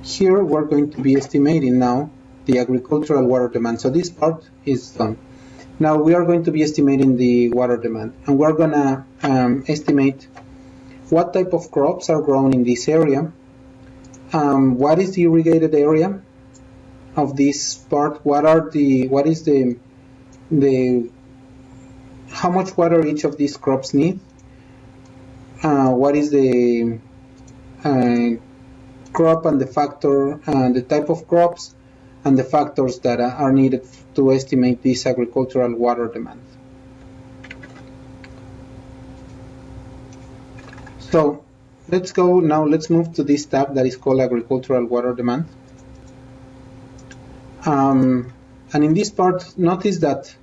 here we're going to be estimating now the agricultural water demand. So this part is done. Now we are going to be estimating the water demand, and we're going to estimate what type of crops are grown in this area, what is the irrigated area of this part, how much water each of these crops need, what is the crop and the factor, the type of crops, and the factors that are needed to estimate this agricultural water demand. So let's go now, let's move to this tab that is called agricultural water demand. And in this part, notice that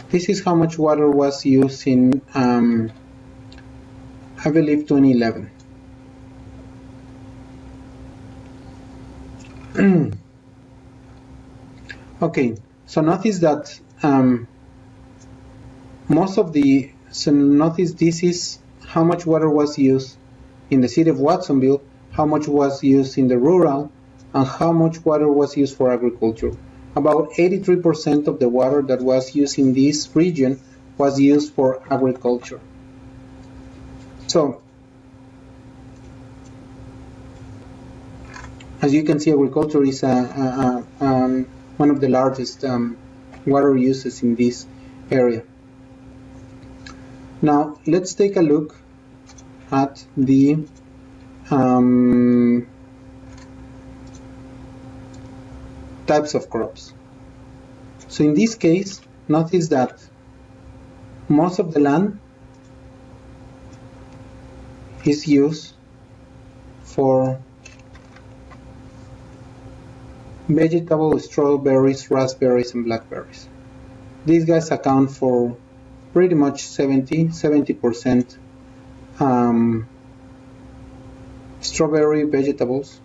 this is how much water was used in, I believe, 2011. Okay, so notice that notice this is how much water was used in the city of Watsonville, how much was used in the rural, and how much water was used for agriculture. About 83% of the water that was used in this region was used for agriculture. So, as you can see, agriculture is one of the largest water uses in this area. Now, let's take a look at the types of crops. So in this case, notice that most of the land is used for vegetables, strawberries, raspberries, and blackberries. These guys account for pretty much 70% strawberry vegetables,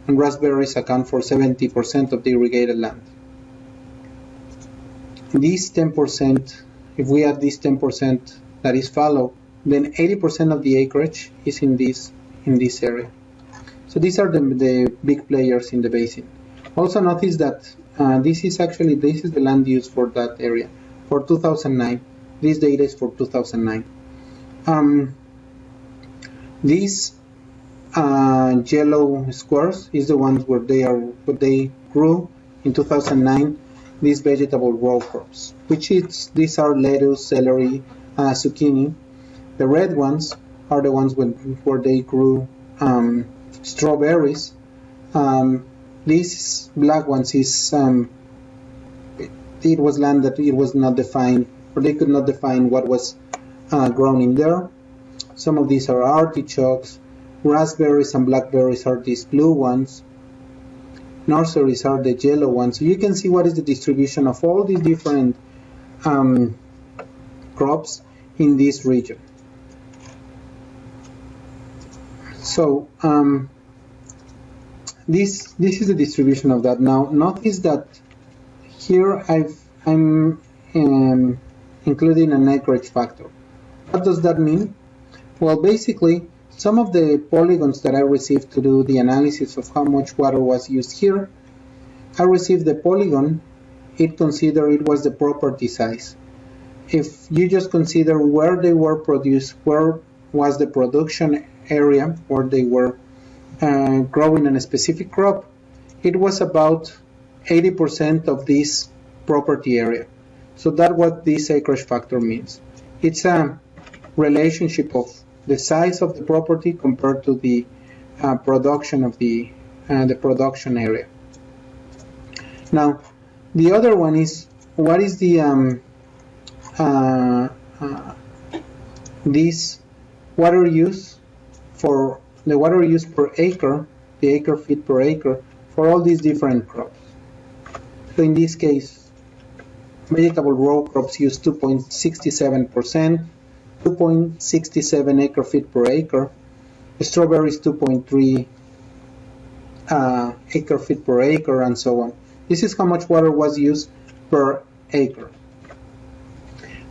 and raspberries account for 70% of the irrigated land. These 10%, if we add this 10% that is fallow, then 80% of the acreage is in this area. So these are the big players in the basin. Also notice that this is the land use for that area for 2009. This data is for 2009. These yellow squares is the ones where they grew in 2009. These vegetable row crops, these are lettuce, celery, zucchini. The red ones are the ones where they grew strawberries. These black ones is it was land that it was not defined, or they could not define what was grown in there. Some of these are artichokes. Raspberries and blackberries are these blue ones. Nurseries are the yellow ones. So you can see what is the distribution of all these different crops in this region. So this is the distribution of that. Now notice that here I'm including an acreage factor. What does that mean? Well, basically, some of the polygons that I received to do the analysis of how much water was used here, I received the polygon, it considered it was the property size. If you just consider where they were produced, where was the production area where they were growing in a specific crop, it was about 80% of this property area. So that's what this acreage factor means. It's a relationship of the size of the property compared to the production of the production area. Now, the other one is what is the this water use for the water use per acre, the acre feet per acre for all these different crops. So in this case, vegetable row crops use 2.67%. 2.67 acre feet per acre. Strawberries 2.3 acre feet per acre, and so on. This is how much water was used per acre.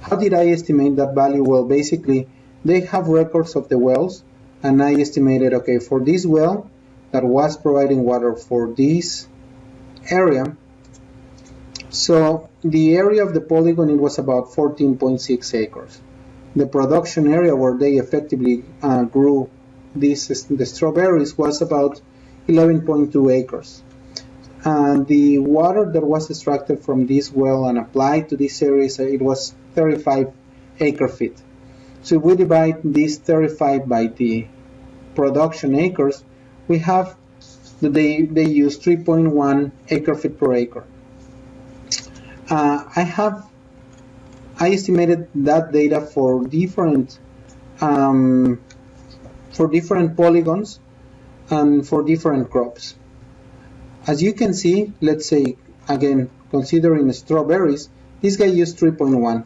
How did I estimate that value? Well, basically, they have records of the wells, and I estimated, okay, for this well, that was providing water for this area. So the area of the polygon, it was about 14.6 acres. The production area where they effectively grew the strawberries was about 11.2 acres. And the water that was extracted from this well and applied to this area, it was 35 acre feet. So if we divide this 35 by the production acres, we have that they use 3.1 acre feet per acre. I estimated that data for different polygons and for different crops. As you can see, let's say again considering strawberries, this guy used 3.1.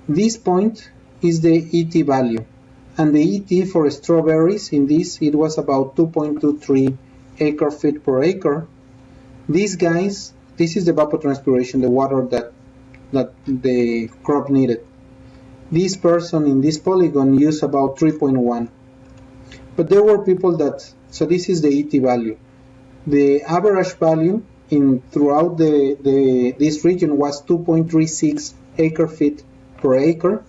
This point is the ET value, and the ET for strawberries in this, it was about 2.23 acre feet per acre. These guys, this is the evapotranspiration, the water that the crop needed. This person in this polygon used about 3.1. But there were people that, so this is the ET value. The average value throughout this region was 2.36 acre feet per acre.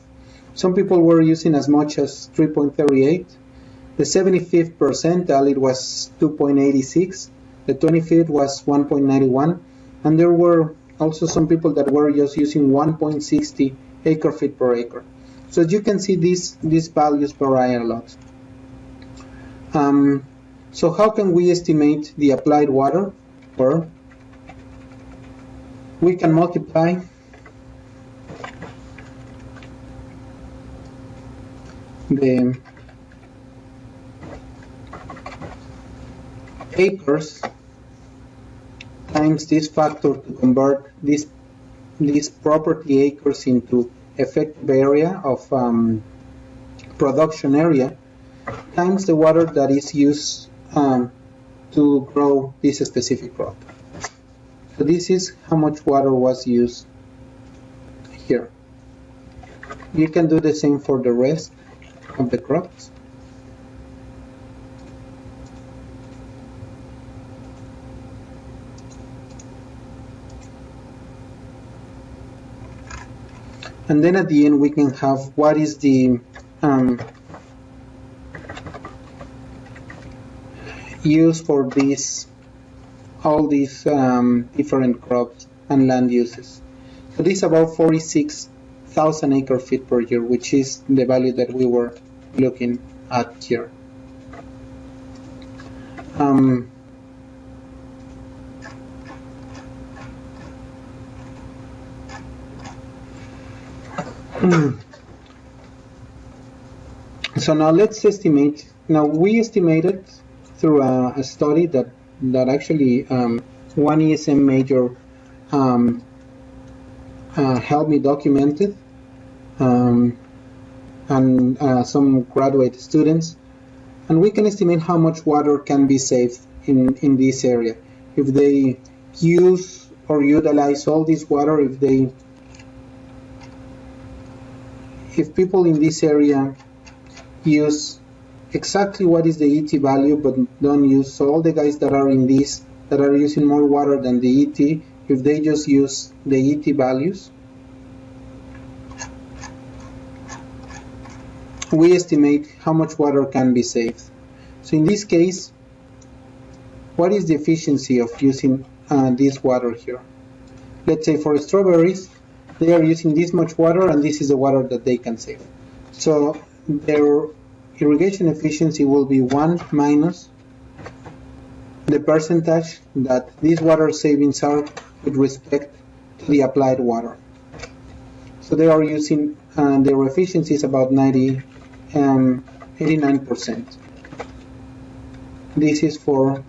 Some people were using as much as 3.38. The 75th percentile, it was 2.86. The 25th was 1.91. And there were also some people that were just using 1.60 acre feet per acre. So as you can see, these values vary a lot. So how can we estimate the applied water? Or we can multiply the acres times this factor to convert these property acres into effective area of production area times the water that is used to grow this specific crop. So this is how much water was used here. You can do the same for the rest of the crops. And then at the end we can have what is the use for all these different crops and land uses. So this is about 46,000 acre feet per year, which is the value that we were looking at here. So now let's estimate. Now we estimated through a study that actually one ESM major helped me document it, and some graduate students, and we can estimate how much water can be saved in this area if they use or utilize all this water. If people in this area use exactly what is the ET value, but don't use, so all the guys that are in this that are using more water than the ET, if they just use the ET values, we estimate how much water can be saved. So in this case, what is the efficiency of using this water here? Let's say for strawberries, they are using this much water, and this is the water that they can save. So their irrigation efficiency will be 1 minus the percentage that these water savings are with respect to the applied water. So they are using, their efficiency is about 89%. This is for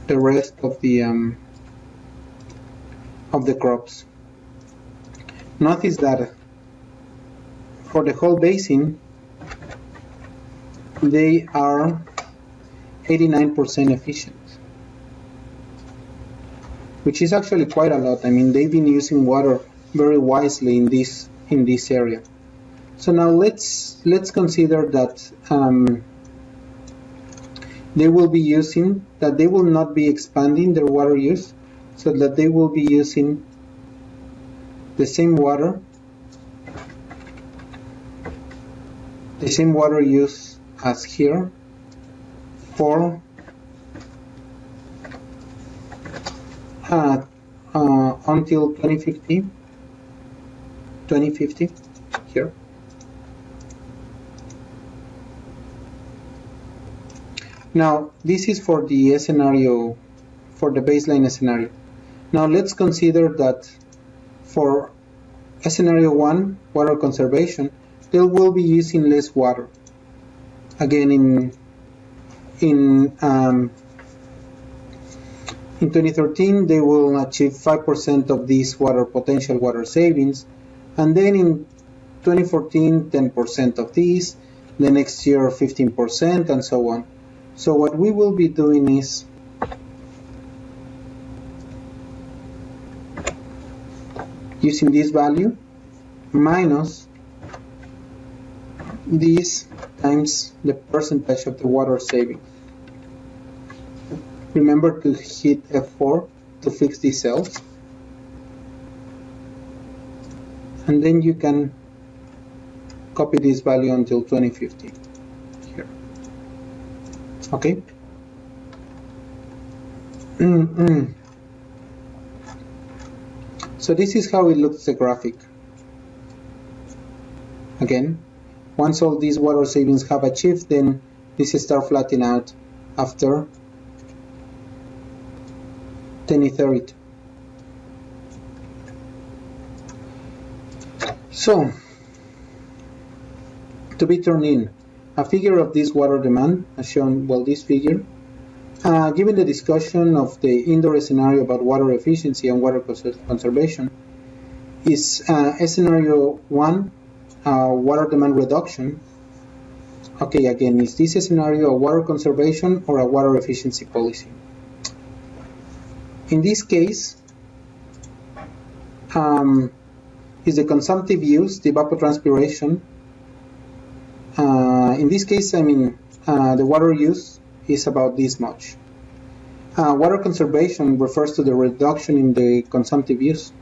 the rest of the crops. Notice that for the whole basin, they are 89% efficient, which is actually quite a lot. I mean, they've been using water very wisely in this area. So now let's consider that they will be using, that they will not be expanding their water use, so that they will be using the same water use as here for until 2050 here. Now this is for the scenario, for the baseline scenario. Now let's consider that for scenario 1, water conservation, they will be using less water. Again, in 2013, they will achieve 5% of these potential water savings, and then in 2014, 10% of these, the next year 15%, and so on. So what we will be doing is using this value minus this times the percentage of the water savings. Remember to hit F4 to fix these cells, and then you can copy this value until 2050 here. Okay. So this is how it looks, the graphic. Again, once all these water savings have achieved, then this start flattening out after 2030. So, to be turned in, a figure of this water demand, as shown, well, this figure, given the discussion of the indoor scenario about water efficiency and water conservation, is scenario 1, water demand reduction. Okay, again, is this a scenario a water conservation or a water efficiency policy? In this case, is the consumptive use, the evapotranspiration. In this case, I mean, the water use is about this much. Water conservation refers to the reduction in the consumptive use,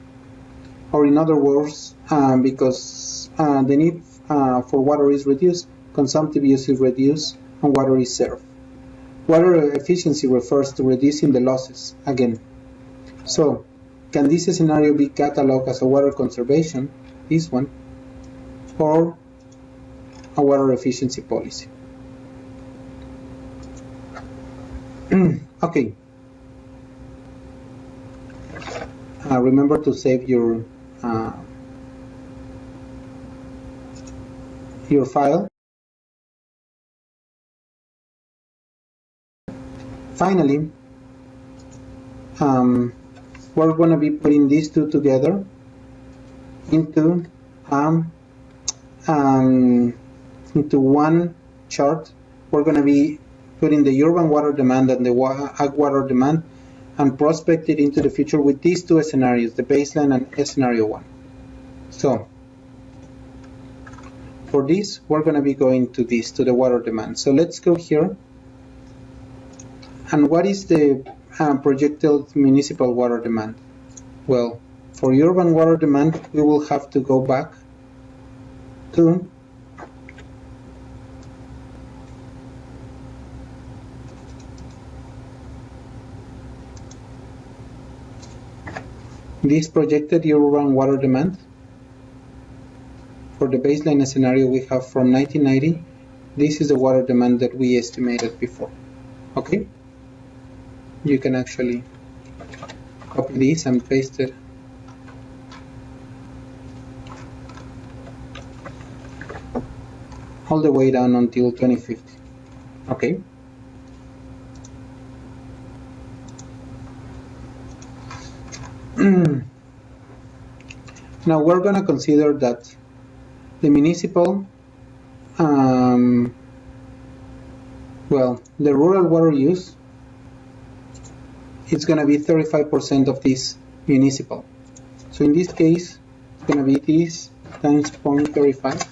or in other words, because the need for water is reduced, consumptive use is reduced, and water is served. Water efficiency refers to reducing the losses, again. So, can this scenario be cataloged as a water conservation, this one, or a water efficiency policy? Okay. Remember to save your file. Finally, we're going to be putting these two together into one chart. We're going to be putting the urban water demand and the ag water demand and prospect it into the future with these two scenarios, the baseline and scenario 1. So for this, we're going to be going to this, to the water demand. So let's go here. And what is the projected municipal water demand? Well, for urban water demand, we will have to go back to this projected urban water demand. For the baseline scenario we have from 1990, this is the water demand that we estimated before. Okay? You can actually copy this and paste it all the way down until 2050. Okay? Now we're going to consider that the municipal, the rural water use, it's going to be 35% of this municipal. So in this case, it's going to be this times 0.35.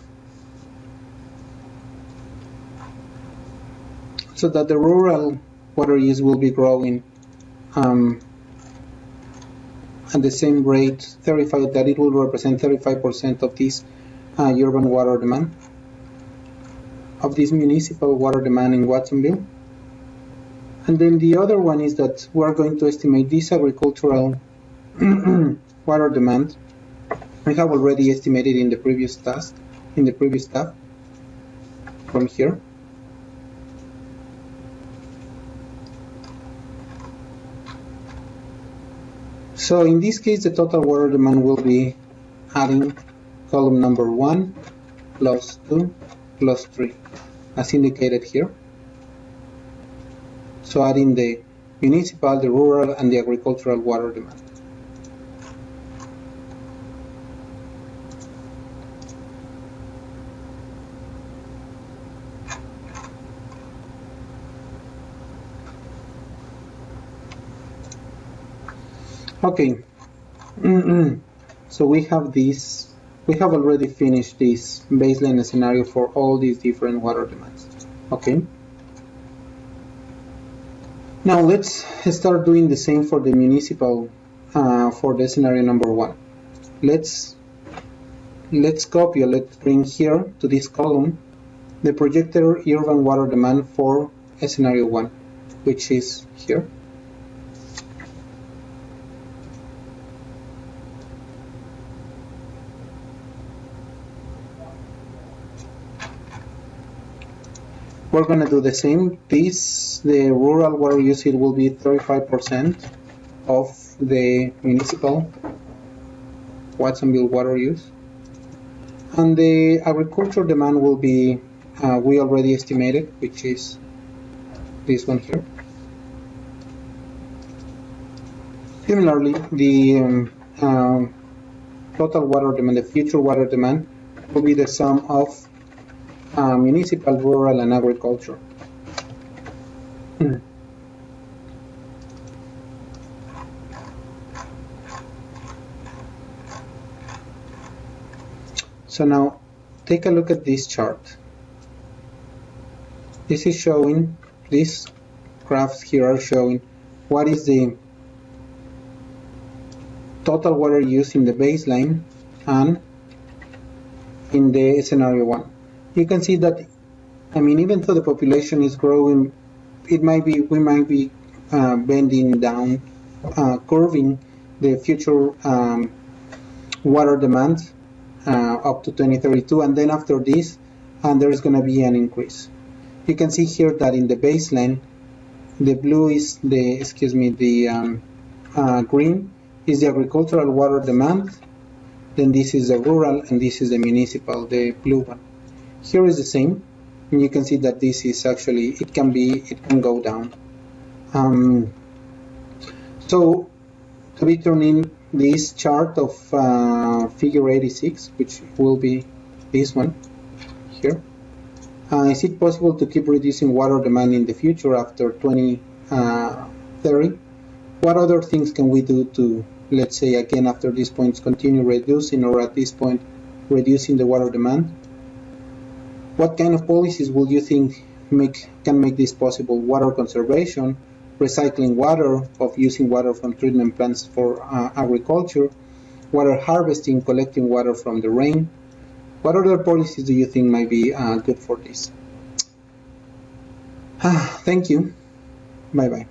so that the rural water use will be growing at the same rate, 35, that it will represent 35% of this urban water demand, of this municipal water demand in Watsonville. And then the other one is that we're going to estimate this agricultural water demand. We have already estimated in the previous task, from here. So in this case, the total water demand will be adding column number 1 plus 2 plus 3, as indicated here. So adding the municipal, the rural, and the agricultural water demand. Okay, so we have this, we have already finished this baseline scenario for all these different water demands. Okay. Now let's start doing the same for the municipal, for the scenario number 1. Let's copy, let's bring here to this column the projected urban water demand for scenario 1, which is here. We're going to do the same. The rural water usage will be 35% of the municipal Watsonville water use. And the agricultural demand will be, we already estimated, which is this one here. Similarly, the total water demand, the future water demand, will be the sum of municipal, rural, and agriculture. So now, take a look at this chart. This is showing, these graphs here are showing what is the total water use in the baseline and in the scenario 1. You can see that, I mean, even though the population is growing, it might be, we might be bending down, curving the future water demand up to 2032, and then after this, there is going to be an increase. You can see here that in the baseline, the blue is the, green is the agricultural water demand, then this is the rural, and this is the municipal, the blue one. Here is the same, and you can see that this is actually, it can go down. So to be turning this chart of figure 86, which will be this one here, is it possible to keep reducing water demand in the future after 2030? What other things can we do to, let's say again after this point, continue reducing, or at this point reducing the water demand? What kind of policies will you think can make this possible? Water conservation, recycling water, of using water from treatment plants for agriculture, water harvesting, collecting water from the rain. What other policies do you think might be good for this? Thank you. Bye-bye.